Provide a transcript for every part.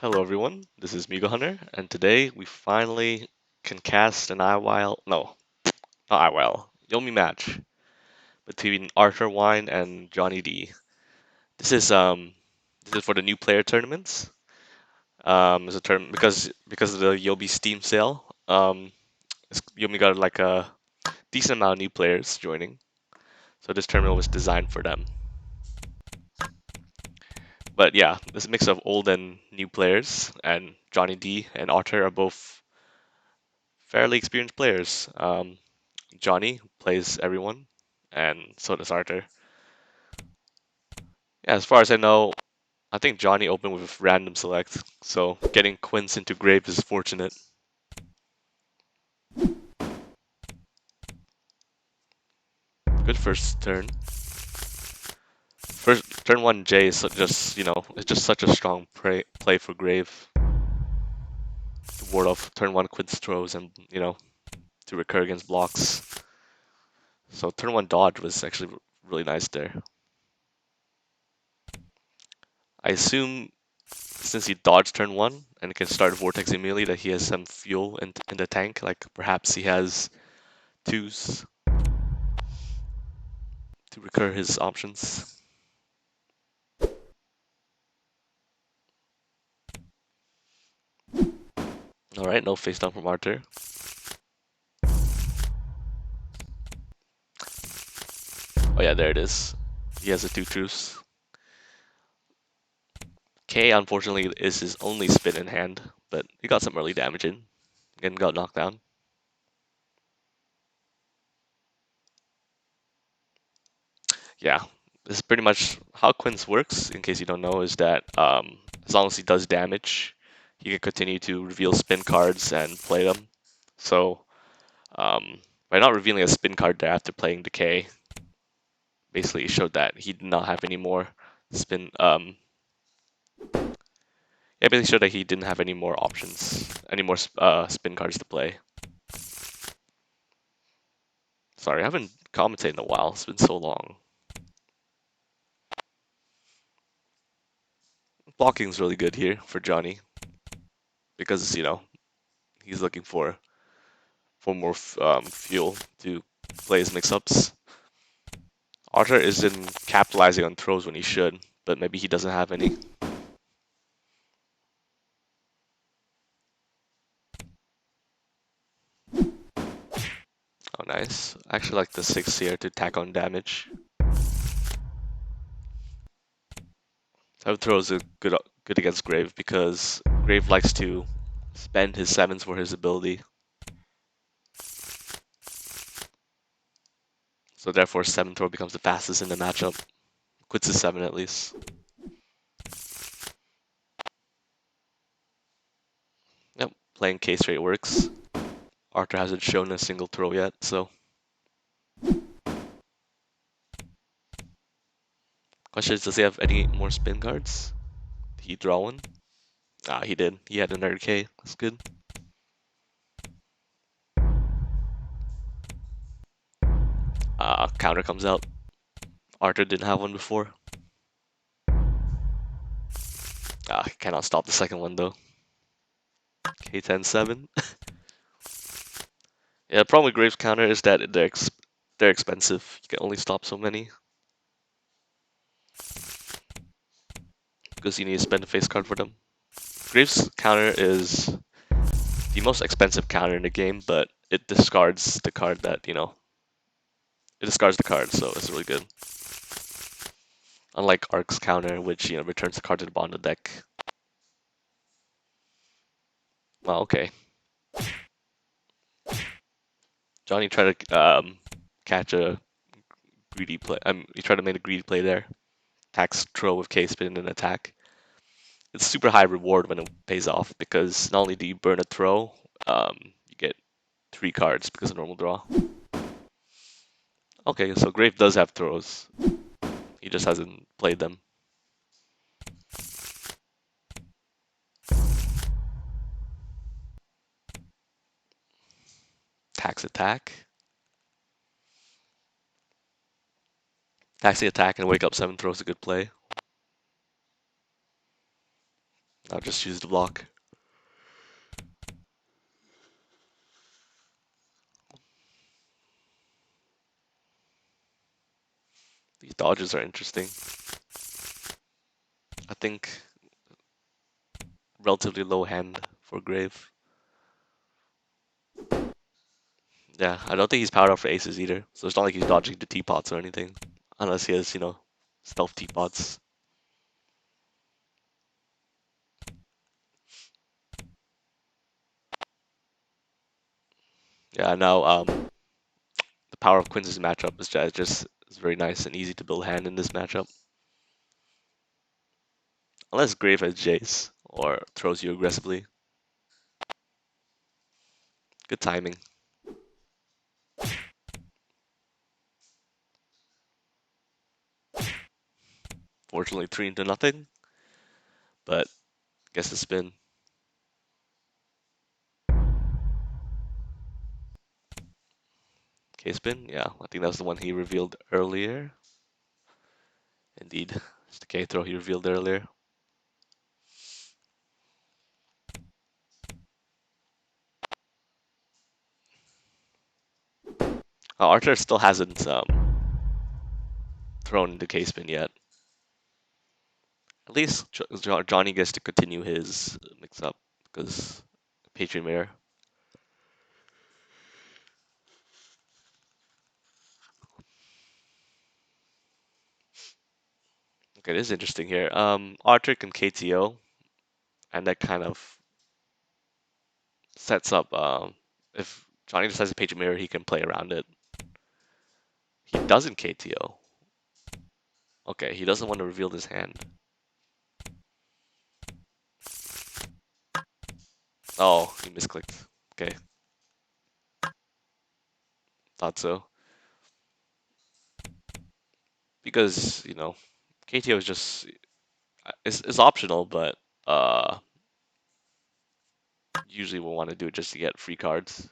Hello everyone, this is Migo Hunter, and today we finally can cast an IWIL, no, not IWIL, Yomi match between ArthurWynne and JonnyD. This is for the new player tournaments. It's a term because of the Yomi Steam sale. Yomi got like a decent amount of new players joining, so this tournament was designed for them. But yeah, this mix of old and new players, and JonnyD and Arthur are both fairly experienced players. Johnny plays everyone, and so does Arthur. Yeah, as far as I know, I think Johnny opened with random select, so getting Quince into Grave is fortunate. Good first turn. First turn one J is just it's just such a strong play for Grave to ward off turn one Quince throws and to recur against blocks. So turn one dodge was actually really nice there. I assume since he dodged turn one and can start Vortex immediately, that he has some fuel in the tank. Like perhaps he has twos to recur his options. Alright, no face down from Arthur. Oh yeah, there it is. He has the two truths. K, unfortunately, is his only spin in hand, but he got some early damage in. Again, got knocked down. Yeah, this is pretty much how Quince works, in case you don't know, is that as long as he does damage, he can continue to reveal spin cards and play them. So, by not revealing a spin card there after playing Decay, basically it showed that he did not have any more spin. Yeah, basically showed that he didn't have any more options, any more spin cards to play. Sorry, I haven't commentated in a while. It's been so long. Blocking's really good here for Johnny because he's looking for more fuel to play his mix-ups. Arthur isn't capitalizing on throws when he should, but maybe he doesn't have any. Oh, nice. I actually like the 6 here to tack on damage. 7 throws are good against Grave because Grave likes to spend his 7s for his ability. So therefore 7 throw becomes the fastest in the matchup. Quits his 7 at least. Yep, playing K straight works. Arthur hasn't shown a single throw yet, so. Question is, does he have any more spin cards? Did he draw one? Ah, he did. He had another K. That's good. Counter comes out. Arthur didn't have one before. Cannot stop the second one though. K10-7. Yeah, the problem with Graves counter is that they're expensive. You can only stop so many. Because you need to spend a face card for them. Graves counter is the most expensive counter in the game, but it discards the card it discards the card, so it's really good. Unlike Ark's counter, which returns the card to the bottom of the deck. Well, okay. Johnny tried to catch a greedy play. He tried to make a greedy play there. Attacks throw with K spin and attack. It's super high reward when it pays off because not only do you burn a throw, you get 3 cards because of normal draw. Okay, so Grave does have throws. He just hasn't played them. Tax attack. Tax the attack and wake up 7 throws a good play. I'll just use the block. These dodges are interesting. I think relatively low hand for Grave. Yeah, I don't think he's powered up for aces either, so it's not like he's dodging the teapots or anything. Unless he has, stealth teapots. Yeah, now the power of Quince's matchup is very nice and easy to build hand in this matchup. Unless Grave has Jace or throws you aggressively. Good timing. Fortunately, 3-0, but guess the spin. K spin? Yeah, I think that's the one he revealed earlier. Indeed, it's the K throw he revealed earlier. Arthur still hasn't thrown the K spin yet. At least Johnny gets to continue his mix up because Patriot Mirror. Okay, this is interesting here. Arthur can KTO, and that kind of sets up. If Johnny decides to Patriot Mirror, he can play around it. He doesn't KTO. Okay, he doesn't want to reveal his hand. Oh, he misclicked. Okay, thought so. Because, KTO is just it's optional, but uh usually we'll want to do it just to get free cards.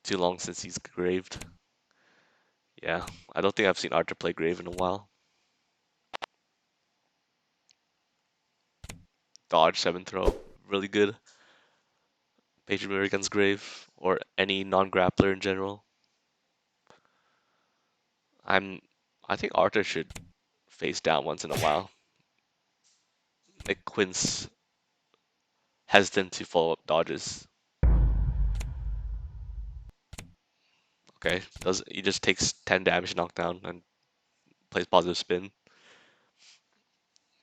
Too long since he's graved. Yeah, I don't think I've seen Arthur play grave in a while. Dodge 7 throw, really good. Patriot Mirror against grave or any non-grappler in general. I'm I think Arthur should face down once in a while. Make Quince hesitant to follow up dodges. Okay, does he just takes 10 damage knockdown and plays positive spin.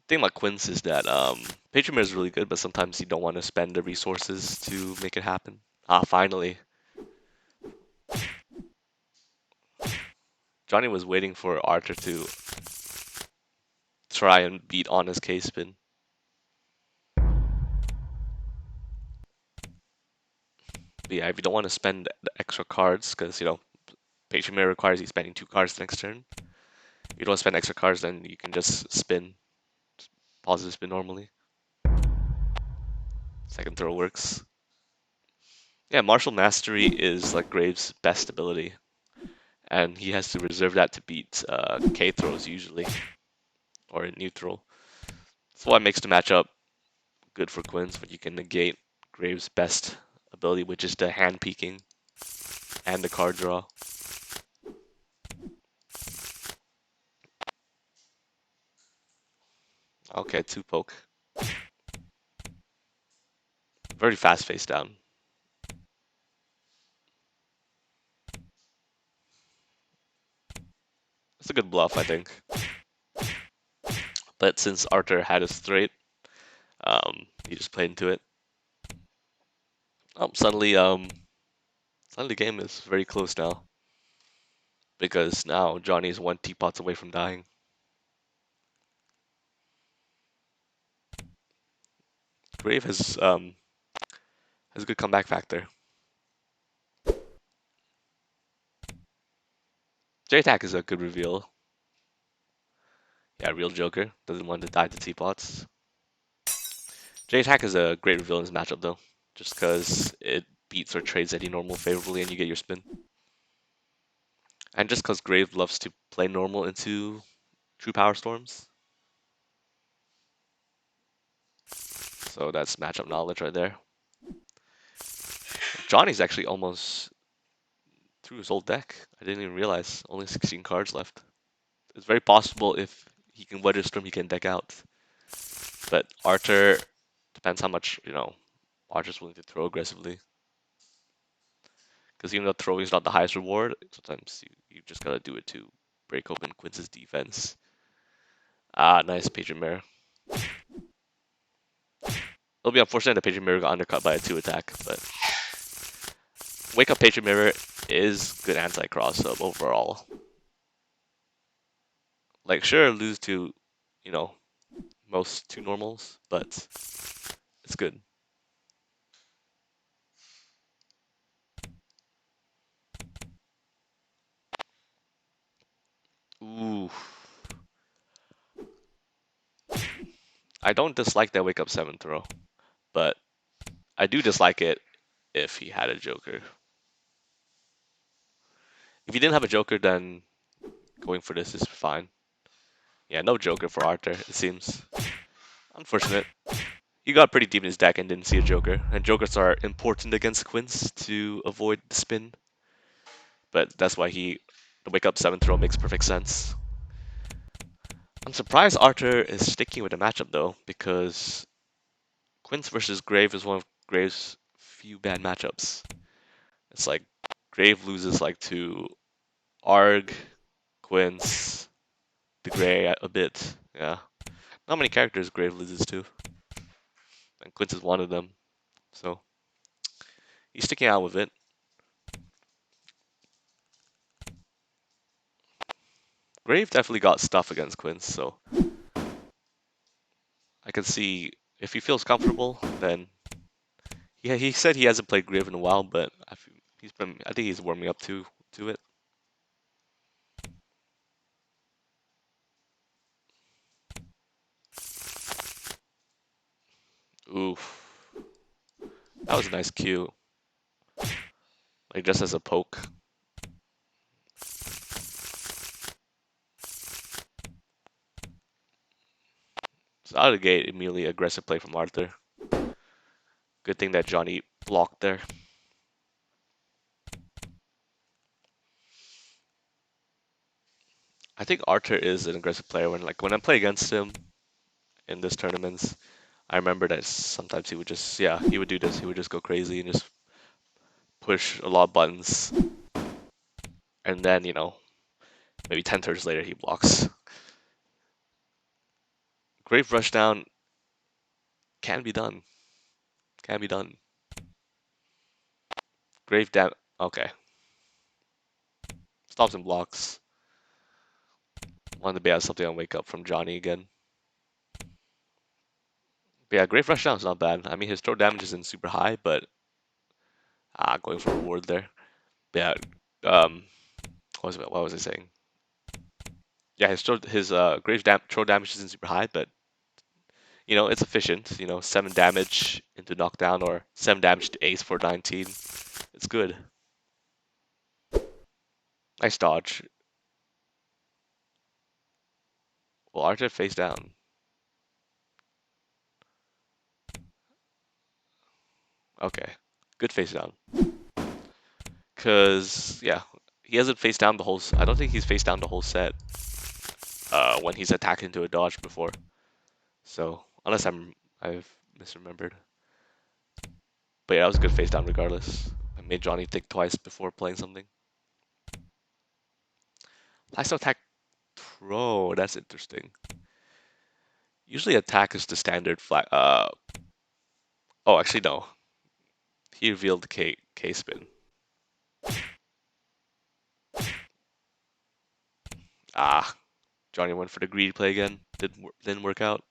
Thing about Quince is that Patriot is really good, but sometimes you don't want to spend the resources to make it happen. Ah, finally. Johnny was waiting for Arthur to try and beat on his K spin. But yeah, if you don't want to spend the extra cards, because Patriot Mirror requires you spending 2 cards the next turn. If you don't spend extra cards, then you can just spin, positive spin normally. Second throw works. Yeah, Martial Mastery is like Graves' best ability, and he has to reserve that to beat K throws usually, or neutral. That's why it makes the matchup good for Quince, when you can negate Graves' best ability, which is the hand peeking and the card draw. Okay, 2 poke. Very fast face down. It's a good bluff, I think. But since Arthur had a straight, he just played into it. Suddenly the game is very close now, because now Johnny is 1 teapots away from dying. Grave has a good comeback factor. J-Tack is a good reveal. Yeah, real Joker doesn't want to die to teapots. J-Tack is a great reveal in this matchup though, just because it beats or trades any normal favorably and you get your spin. And just because Grave loves to play normal into true power storms. So that's matchup knowledge right there. Johnny's actually almost through his whole deck. I didn't even realize. Only 16 cards left. It's very possible if he can weather storm, he can deck out. But Arthur depends how much, Arthur's willing to throw aggressively. Because even though throwing is not the highest reward, sometimes you just gotta do it to break open Quince's defense. Ah, nice Patron Mirror. It'll be unfortunate that Patron Mirror got undercut by a 2 attack, but Wake Up Patron Mirror is good anti-cross sub overall. Like, sure, lose to, you know, most 2 normals, but it's good. Ooh. I don't dislike that Wake Up 7 throw, but I do dislike it if he had a Joker. If he didn't have a Joker, then going for this is fine. Yeah, no Joker for Arthur, it seems. Unfortunate. He got pretty deep in his deck and didn't see a Joker. And Jokers are important against Quince to avoid the spin. But that's why the Wake Up 7 throw makes perfect sense. I'm surprised Arthur is sticking with the matchup though, because Quince versus Grave is one of Grave's few bad matchups. It's like Grave loses like to Arg, Quince, the Gray a bit. Yeah. Not many characters Grave loses to. And Quince is one of them. So he's sticking out with it. Grave definitely got stuff against Quince, so I can see if he feels comfortable, then yeah, he said he hasn't played Grave in a while, but I think he's warming up to it. Oof. That was a nice cue. Like just as a poke. So out of the gate, immediately aggressive play from Arthur. Good thing that Johnny blocked there. I think Arthur is an aggressive player when I play against him in this tournaments. I remember that sometimes he would he would do this. He would just go crazy and just push a lot of buttons. And then, maybe 10 turns later he blocks. Grave Rushdown can be done. Can be done. Grave Dam. Okay. Stops and blocks. Wanted to be out something on Wake Up from Johnny again. But yeah, Grave Rushdown is not bad. I mean, his throw damage isn't super high, but going for reward there. But yeah, what was I saying? Yeah, his throw damage isn't super high, but it's efficient. 7 damage into knockdown or 7 damage to ace for 19. It's good. Nice dodge. Well, Archer face down. Okay, good face down. Cause yeah, he hasn't faced down the whole. I don't think he's faced down the whole set. When he's attacked into a dodge before. So unless I've misremembered. But yeah, that was a good face down regardless. I made Johnny think twice before playing something. Lifestyle attack throw. That's interesting. Usually attack is the standard flag. Oh, actually no. He revealed the K spin. Johnny went for the greed play again. Didn't work out.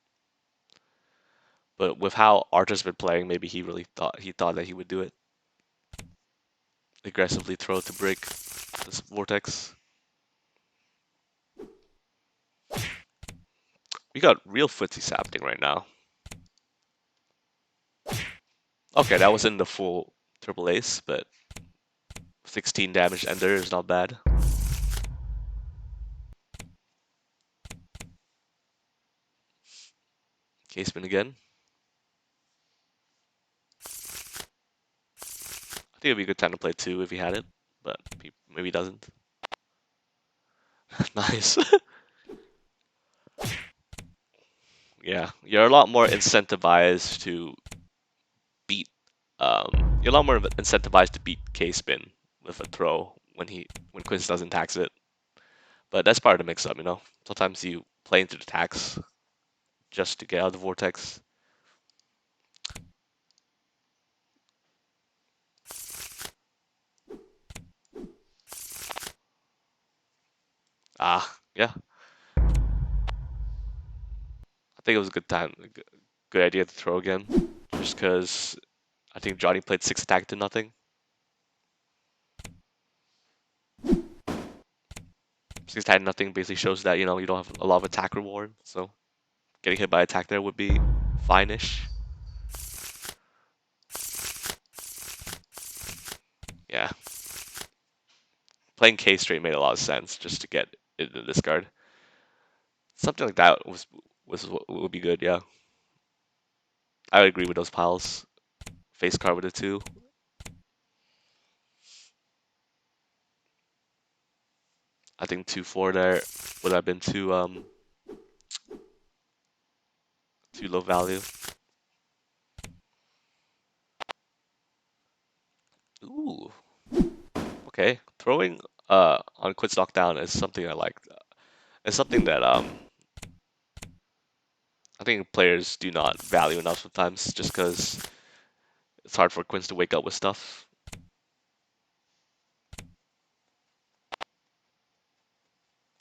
But with how Archer's been playing, maybe he thought that he would do it. Aggressively throw to break this vortex. We got real footsies happening right now. Okay, that wasn't the full triple ace, but 16 damage ender is not bad. K spin again. think it'd be a good time to play two if he had it, but maybe he doesn't. Nice. Yeah, you're a lot more incentivized to beat. You're a lot more incentivized to beat K-spin with a throw when Quince doesn't tax it. But that's part of the mix-up, you know. Sometimes you play into the tax just to get out of the vortex. Yeah, I think it was a good time, good idea to throw again, just because I think Johnny played six attack to nothing. Six attack to nothing basically shows that you don't have a lot of attack reward, so getting hit by attack there would be fine-ish. Yeah, playing K straight made a lot of sense just to get it in this card. Something like that was what would be good. Yeah, I would agree with those piles. Face card with a two. I think 2-4 there would have been too low value. Ooh, okay. Throwing on quits knockdown is something I like. It's something that I think players do not value enough sometimes, just because it's hard for Quince to wake up with stuff.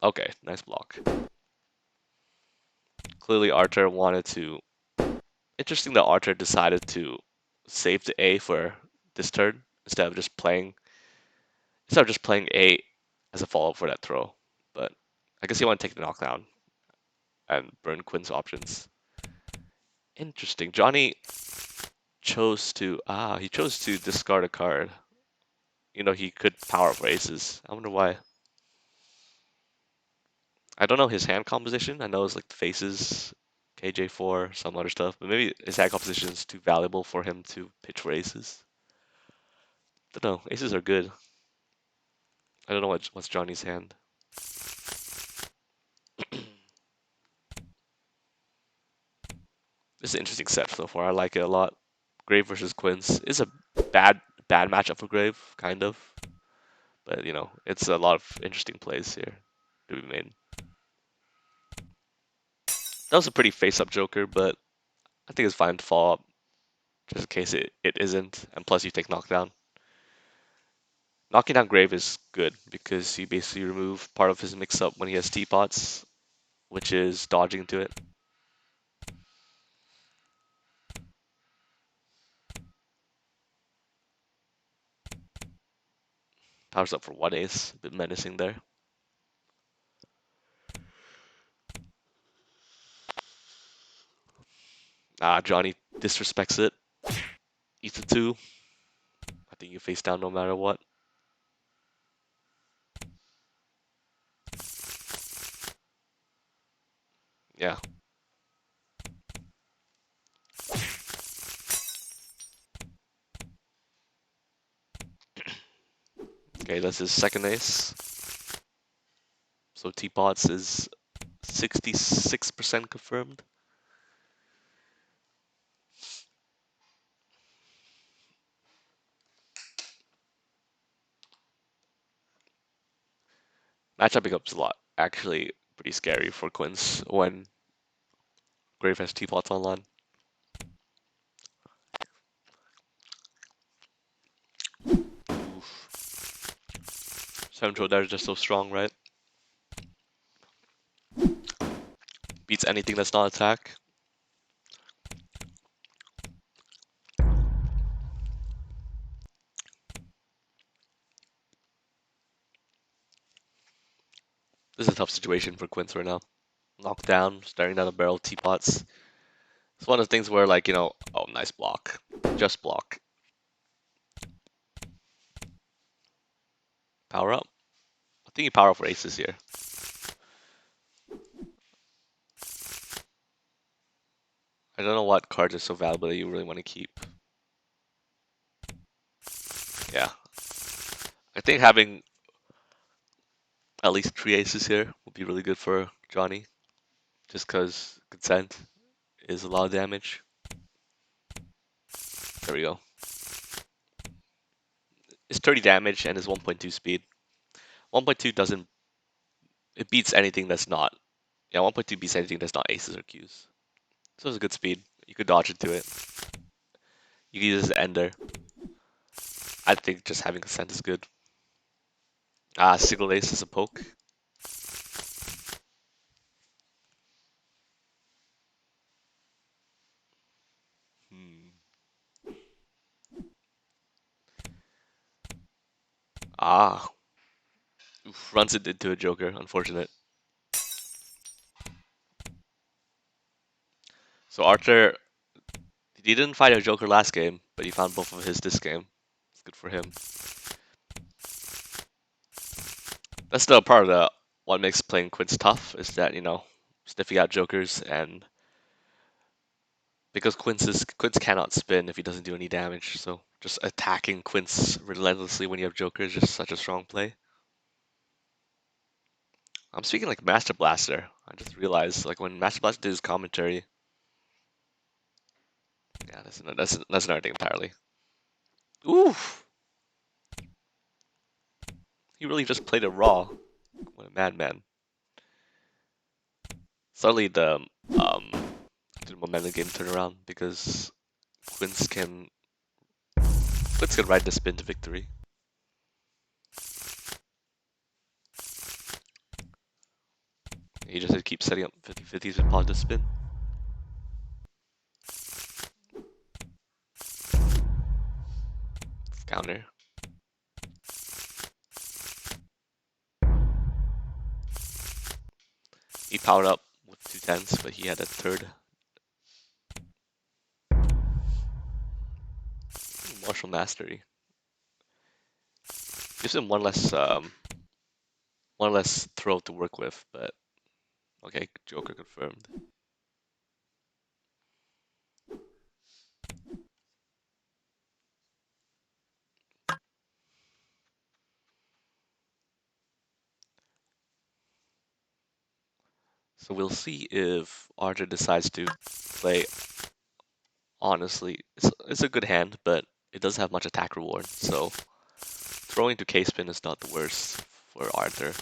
Okay, nice block. Clearly, Arthur wanted to. Interesting that Arthur decided to save the A for this turn instead of just playing A as a follow-up for that throw. But I guess he wanted to take the knockdown and burn Quinn's options. Interesting. Johnny chose to discard a card. He could power up for aces. I wonder why. I don't know his hand composition. I know it's like the faces, KJ4, some other stuff, but maybe his hand composition is too valuable for him to pitch for aces. Don't know. Aces are good. I don't know what's Johnny's hand. This is an interesting set so far. I like it a lot. Grave versus Quince is a bad matchup for Grave, kind of. But it's a lot of interesting plays here to be made. That was a pretty face-up Joker, but I think it's fine to follow up just in case it isn't. And plus, you take knockdown. Knocking down Grave is good because you basically remove part of his mix-up when he has teapots, which is dodging into it. Powers up for one ace, a bit menacing there. Johnny disrespects it. Eats a two. I think you face down no matter what. Yeah. Okay, that's his second ace. So teapots is 66% confirmed. Matchup becomes a lot actually pretty scary for Quince when Grave has teapots online. Oof. Central there is just so strong, right? Beats anything that's not attack. This is a tough situation for Quince right now. Knocked down, staring down a barrel of teapots. It's one of the things where, like, oh, nice block. Just block. Power up. I think you power up for aces here. I don't know what cards are so valuable that you really want to keep. Yeah. I think having at least three aces here would be really good for Johnny, just because consent is a lot of damage. There we go. It's 30 damage and it's 1.2 speed. 1.2 doesn't, it beats anything that's not, yeah, 1.2 beats anything that's not aces or Qs. So it's a good speed. You could dodge into it. You can use it as an ender. I think just having consent is good. Single ace is a poke. Hmm. Ah, Oof, runs it into a joker. Unfortunate. So Arthur, he didn't find a joker last game, but he found both of his this game. It's good for him. That's the part of what makes playing Quince tough is that sniffing out jokers, and because Quince cannot spin if he doesn't do any damage, so just attacking Quince relentlessly when you have jokers is just such a strong play. I'm speaking like Master Blaster. I just realized like when Master Blaster did his commentary. Yeah, that's another thing entirely. Oof! He really just played it raw. What a madman. Suddenly um the momentum game turn around because Quince can Quince can ride the spin to victory. He just keeps setting up 50-50s with positive spin. Counter. He powered up with 2 10s, but he had a third. Martial Mastery. Gives him one less throw to work with, but okay, Joker confirmed. So we'll see if Arthur decides to play honestly. It's a good hand, but it doesn't have much attack reward, so throwing to K-spin is not the worst for Arthur.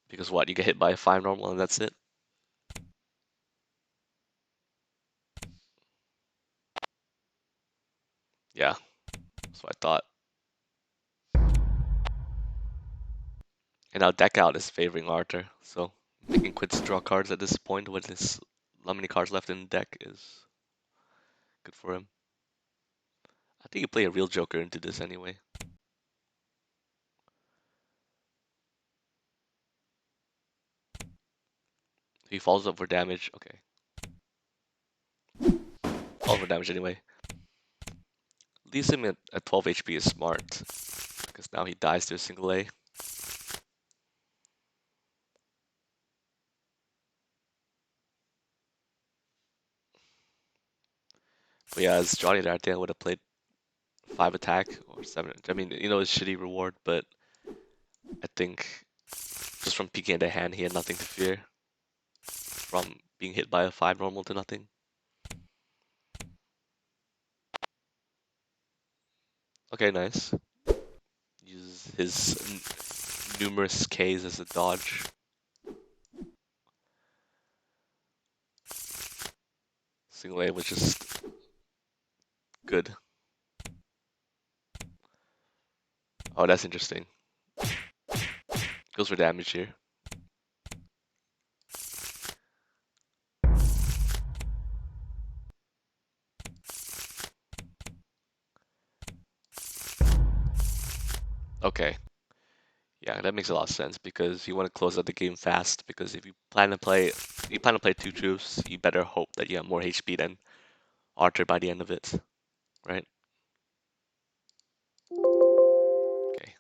Because what, you get hit by a 5 normal and that's it? Yeah, that's what I thought. And now deck out is favoring Arthur, so making Quince draw cards at this point with his not many cards left in the deck is good for him. I think you play a real Joker into this anyway. He falls up for damage. Okay. Falls for damage anyway. Leaves him at 12 HP is smart. Because now he dies to a single A. But yeah, as Johnny there, I think I would have played 5 attack or 7. I mean, it's shitty reward, but I think just from peeking at the hand, he had nothing to fear from being hit by a 5 normal to nothing. Okay, nice. Use his numerous Ks as a dodge. Single A was just good. Oh, that's interesting. Goes for damage here. Okay. Yeah, that makes a lot of sense because you want to close out the game fast because if you plan to play two troops, you better hope that you have more HP than Arthur by the end of it, right? Okay.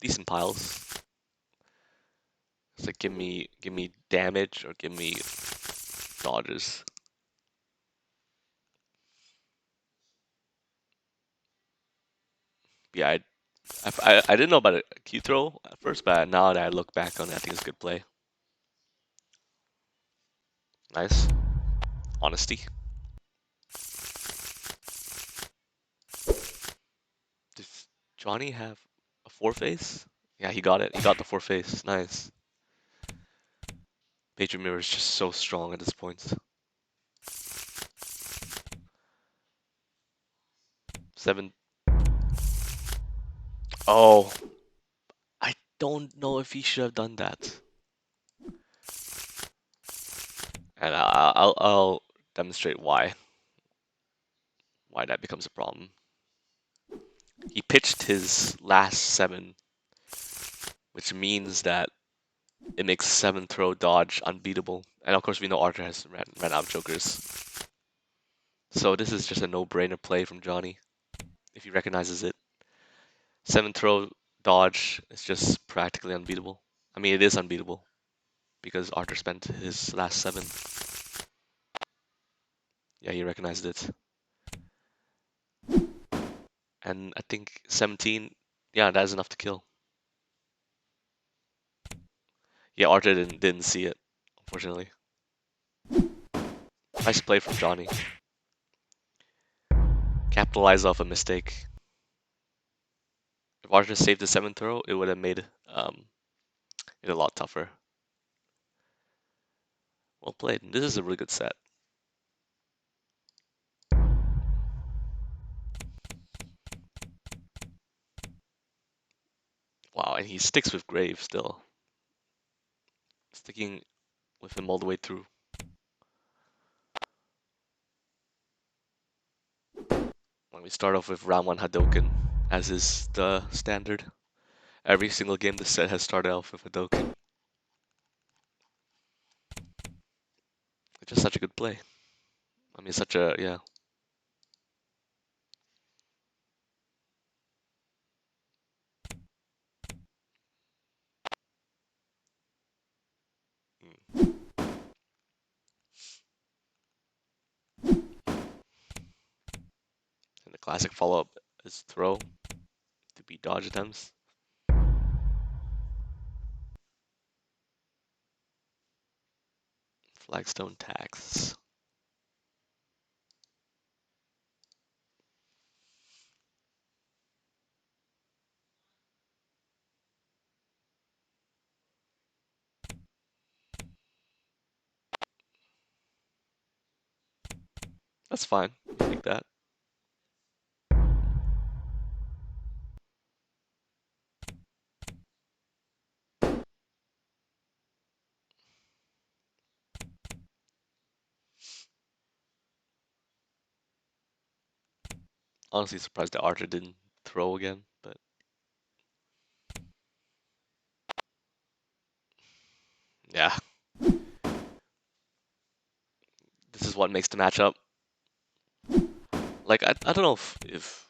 Decent piles. It's like give me damage or give me dodges. Yeah, I didn't know about a key throw at first, but now that I look back on it, I think it's a good play. Nice. Honesty. Does Johnny have a four face? Yeah, he got it. He got the four face. Nice. Patriot Mirror is just so strong at this point. 7. Oh, I don't know if he should have done that. And I'll demonstrate why that becomes a problem. He pitched his last 7, which means that it makes 7 throw dodge unbeatable. And of course, we know Arthur has ran out of jokers. So this is just a no-brainer play from Johnny if he recognizes it. 7 throw dodge is just practically unbeatable. I mean, it is unbeatable because Arthur spent his last 7. Yeah, he recognized it. And I think 17, yeah, that is enough to kill. Yeah, Arthur didn't see it, unfortunately. Nice play from Johnny. Capitalize off a mistake. If Arthur saved the 7th throw, it would have made it a lot tougher. Well played. This is a really good set. Wow, and he sticks with Grave still. Sticking with him all the way through. When we start off with round 1 Hadoken, as is the standard. Every single game this set has started off with Hadoken. It's just such a good play. I mean, such a, yeah. Mm. And the classic follow-up is throw to beat dodge attempts. Flagstone tax. That's fine. Take that. Honestly surprised that Arthur didn't throw again, but yeah. This is what makes the matchup. Like, I don't know if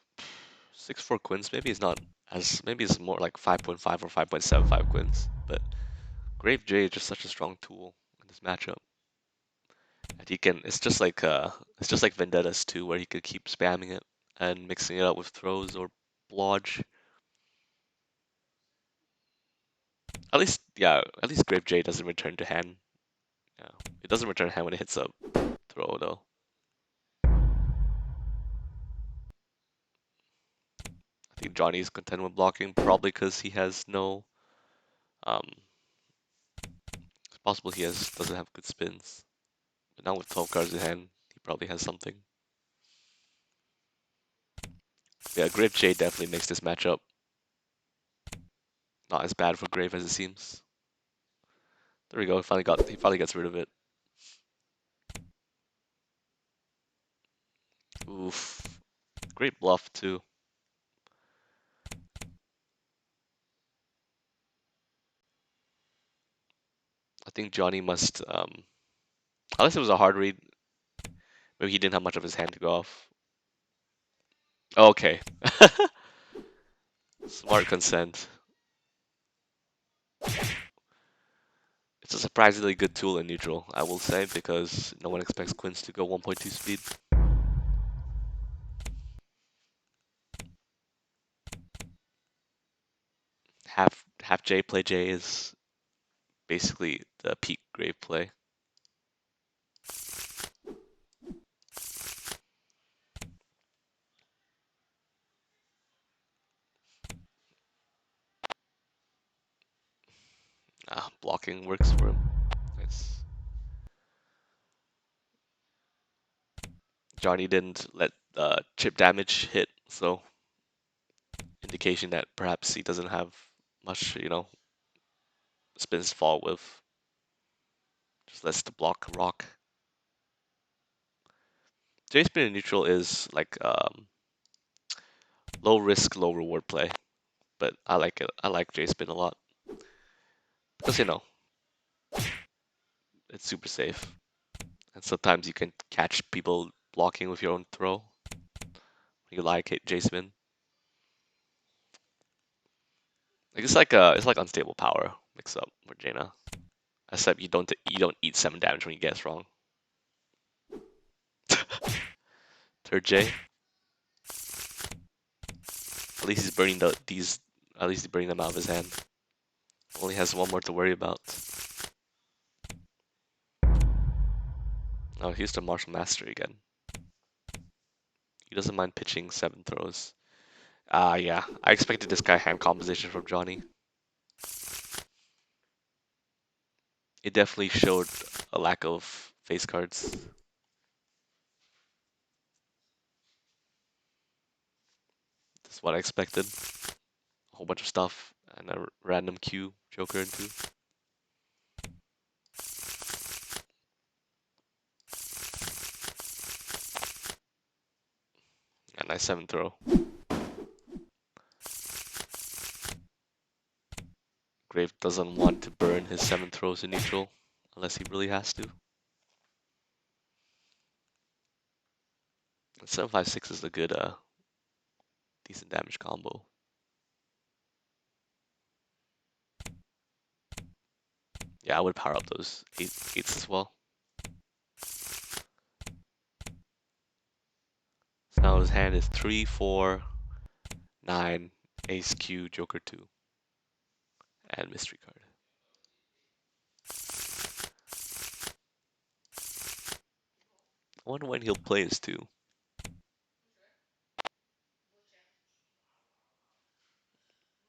6-4 Quince, maybe it's not as, maybe it's more like 5.5 or 5.75 Quince, but Grave J is just such a strong tool in this matchup. And he can, it's just like Vendettas too, where he could keep spamming it and mixing it up with throws or blodge. At least, yeah, at least Grave J doesn't return to hand. Yeah, it doesn't return hand when it hits a throw though. I think Johnny's content with blocking probably because he has no, it's possible he doesn't have good spins. But now with 12 cards in hand, he probably has something. Yeah, Grave J definitely makes this matchup not as bad for Grave as it seems. There we go. He finally gets rid of it. Oof. Great bluff too. I think Johnny must unless it was a hard read, maybe he didn't have much of his hand to go off. Okay. Smart consent. It's a surprisingly good tool in neutral, I will say, because no one expects Quince to go 1.2 speed. Half J play J is basically the peak grave play. Blocking works for him. Nice. Johnny didn't let chip damage hit, so indication that perhaps he doesn't have much, spins to fall with. Just lets the block rock. J spin in neutral is like low risk, low reward play, but I like it. I like J spin a lot because it's super safe, and sometimes you can catch people blocking with your own throw. You like it, J spin. Like it's like unstable power mix up with Jaina, except you don't eat 7 damage when you guess wrong. Third J. At least he's burning these. At least he's burning them out of his hand. Only has one more to worry about. Oh, here's the martial mastery again. He doesn't mind pitching 7 throws. Yeah. I expected this guy hand composition from Johnny. It definitely showed a lack of face cards. That's what I expected. A whole bunch of stuff and a random Q Joker into. A nice 7 throw. Grave doesn't want to burn his 7 throws in neutral unless he really has to. 756 is a good, decent damage combo. Yeah, I would power up those eights as well. So now his hand is 3, 4, 9, Ace Q, Joker 2, and Mystery card. I wonder when he'll play his 2.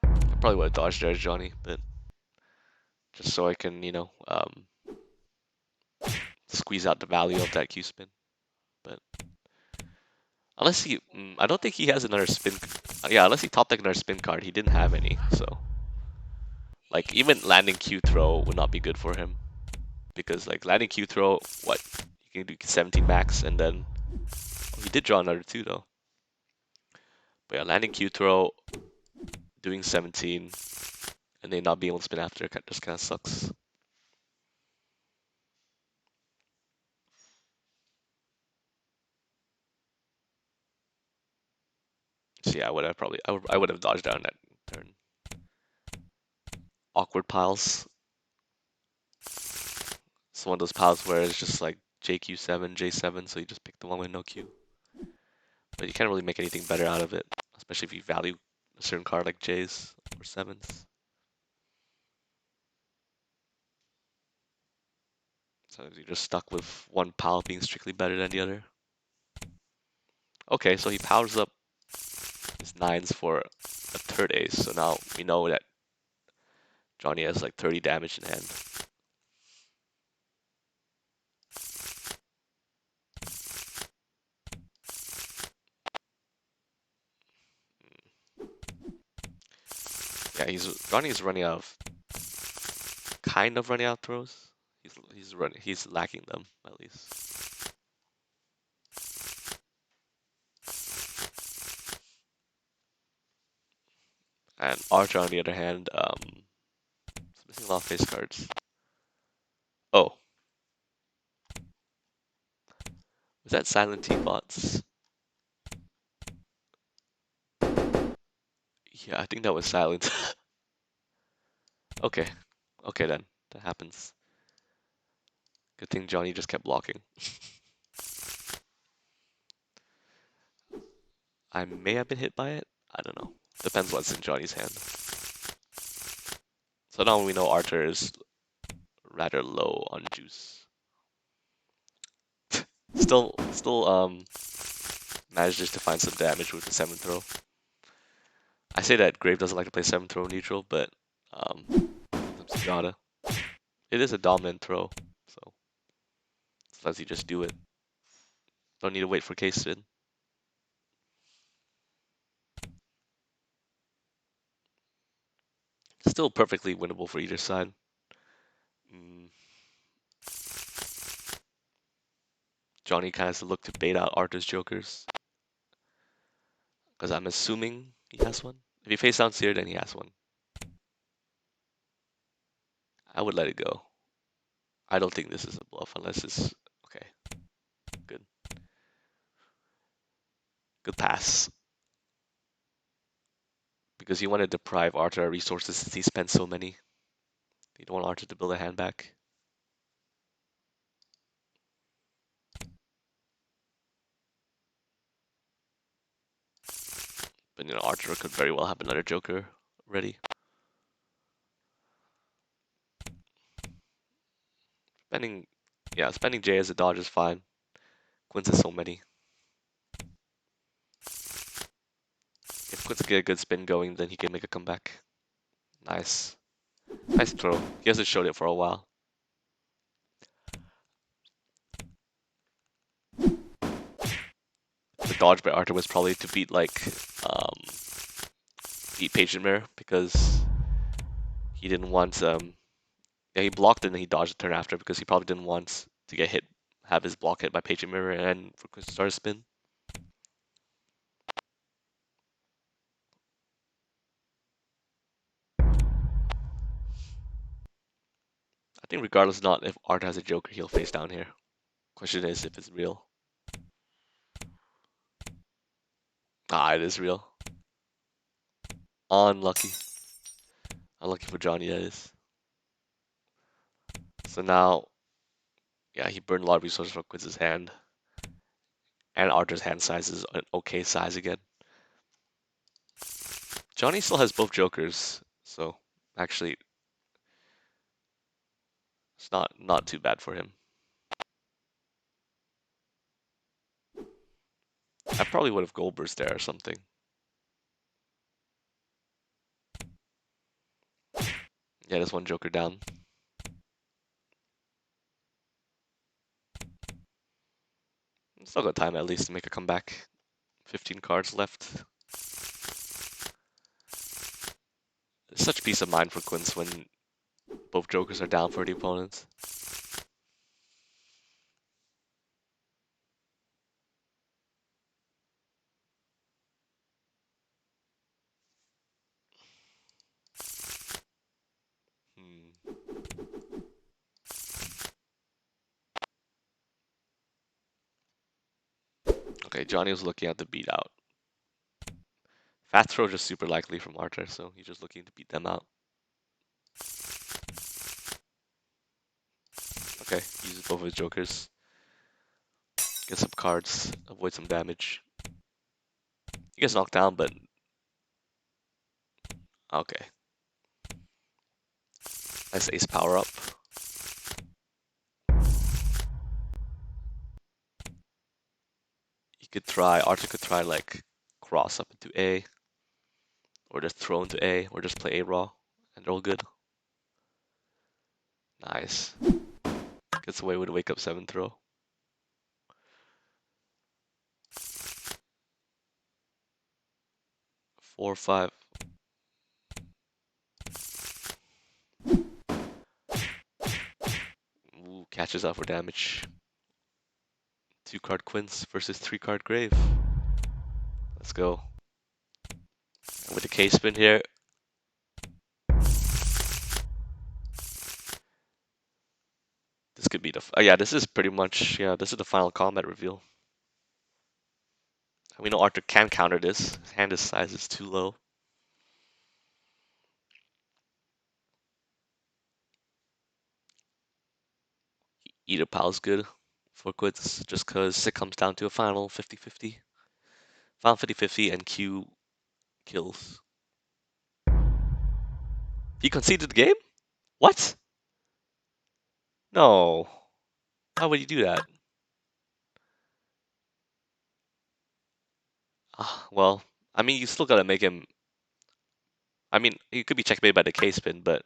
I probably would have dodged there, Johnny, but just so I can, squeeze out the value of that Q spin. But unless I don't think he has another spin. Yeah, unless he top deck another spin card, he didn't have any. So, like, even landing Q throw would not be good for him because, like, landing Q throw, what you can do 17 max, and then he did draw another 2 though. But yeah, landing Q throw, doing 17, and then not being able to spin after just kind of sucks. So yeah, I would have dodged down that turn. Awkward piles. It's one of those piles where it's just like JQ7, J7, so you just pick the one with no Q. But you can't really make anything better out of it, especially if you value a certain card like J's or 7s. So you're just stuck with one pile being strictly better than the other. Okay, so he powers up his 9s for a third ace, so now we know that Johnny has like 30 damage in hand. Yeah, Johnny's running out of running out of throws. He's lacking them at least. And Archer on the other hand, is missing a lot of face cards. Oh, was that Silent T bots? Yeah, I think that was Silent. Okay, okay then, that happens. Good thing Johnny just kept blocking. I may have been hit by it. I don't know. Depends what's in Johnny's hand. So now we know Arthur is rather low on juice. Still manages to find some damage with the 7th throw. I say that Grave doesn't like to play 7th throw neutral, but sometimes you gotta. It is a dominant throw, so sometimes you just do it. Don't need to wait for case spin. Still perfectly winnable for either side. Mm, Johnny kind of has to look to bait out Arthur's jokers, because I'm assuming he has one. If he face down Seer, then he has one. I would let it go. I don't think this is a bluff unless it's okay. Good, good pass. Because you want to deprive Arthur of resources since he spent so many. You don't want Arthur to build a hand back. But Arthur could very well have another joker ready. Spending J as a dodge is fine. Quince has so many. If Quince can get a good spin going, then he can make a comeback. Nice. Nice throw. He hasn't showed it for a while. The dodge by Arthur was probably to beat Patient Mirror because he didn't want he blocked it and he dodged the turn after because he probably didn't want to get hit, have his block hit by Patient Mirror and for Quince to start a spin. I think regardless not if Arthur has a joker, he'll face down here. Question is if it's real. Ah, it is real. Unlucky. Unlucky for Johnny, that is. So now, yeah, he burned a lot of resources from Quince's hand. And Arthur's hand size is an okay size again. Johnny still has both jokers, so actually it's not too bad for him. I probably would have gold burst there or something. Yeah, there's one joker down. Still got time at least to make a comeback. 15 cards left. It's such peace of mind for Quince when both jokers are down for the opponents. Hmm. Okay, Johnny was looking at the beat out. Fast throw just super likely from Arthur, so he's just looking to beat them out. Okay, uses both of his jokers. Get some cards, avoid some damage. He gets knocked down, but okay. Nice ace power up. Arthur could try like cross up into A, or just throw into A, or just play A raw, and they're all good. Nice. Gets away with a wake up 7 throw. 4, 5. Ooh, catches out for damage. 2 card Quince versus 3 card Grave. Let's go. And with the K spin here. This could be this is pretty much, this is the final combat reveal. We know Arthur can counter this. His hand size is too low. Either pile's good for Quince, just because it comes down to a final 50-50. Final 50-50 and Q kills. He conceded the game? What? No. Why would you do that? Well, I mean, you still gotta make him. I mean, he could be checkmated by the K spin, but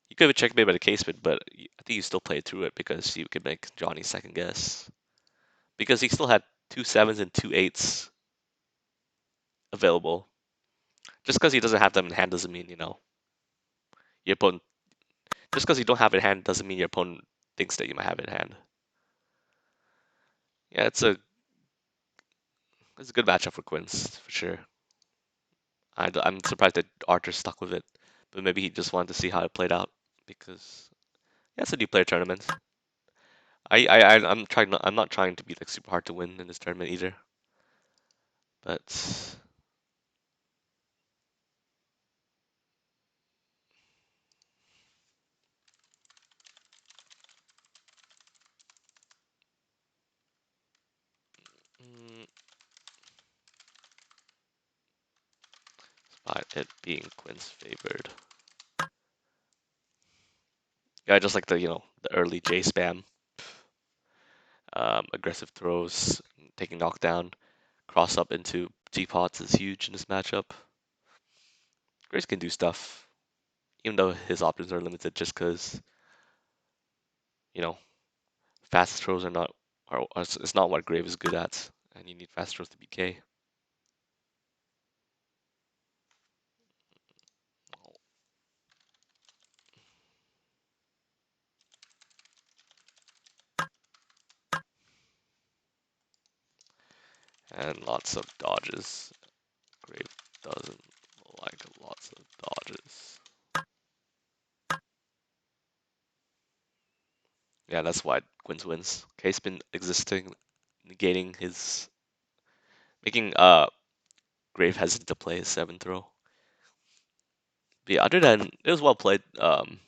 you could be checkmated by the K spin, but I think you still play through it because you could make Johnny second guess because he still had two sevens and two eights available. Just because he doesn't have them in hand doesn't mean your opponent. Just because you don't have it in hand doesn't mean your opponent thinks that you might have it in hand. Yeah, it's a good matchup for Quince for sure. I'm surprised that Arthur stuck with it, but maybe he just wanted to see how it played out because yeah, it's a new player tournament. I'm not trying to be like super hard to win in this tournament either, but mm, despite it being Quince favored, yeah, just like the early J spam, aggressive throws, taking knockdown, cross up into G pots is huge in this matchup. Grace can do stuff, even though his options are limited, just because you know fast throws it's not what Grave is good at, and you need fast throws to be K. And lots of dodges. Grave doesn't like lots of dodges. Yeah, that's why Quince wins. K's been existing, negating his making Grave hesitant to play his 7 throw. But yeah, other than it was well played to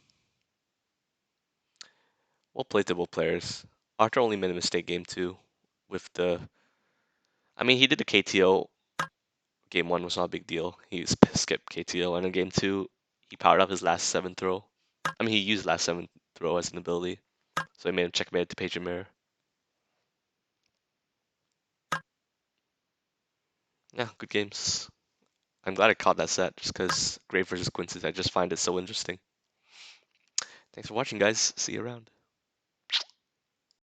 both players. Arthur only made a mistake game 2 with the I mean he did the KTO. Game 1 was not a big deal. He skipped KTO, and in game 2 he powered up his last 7 throw. I mean he used last 7 throw as an ability, so he made him checkmate to Page and Mirror. Yeah, good games. I'm glad I caught that set just because Grave versus Quincy, I just find it so interesting. Thanks for watching, guys. See you around.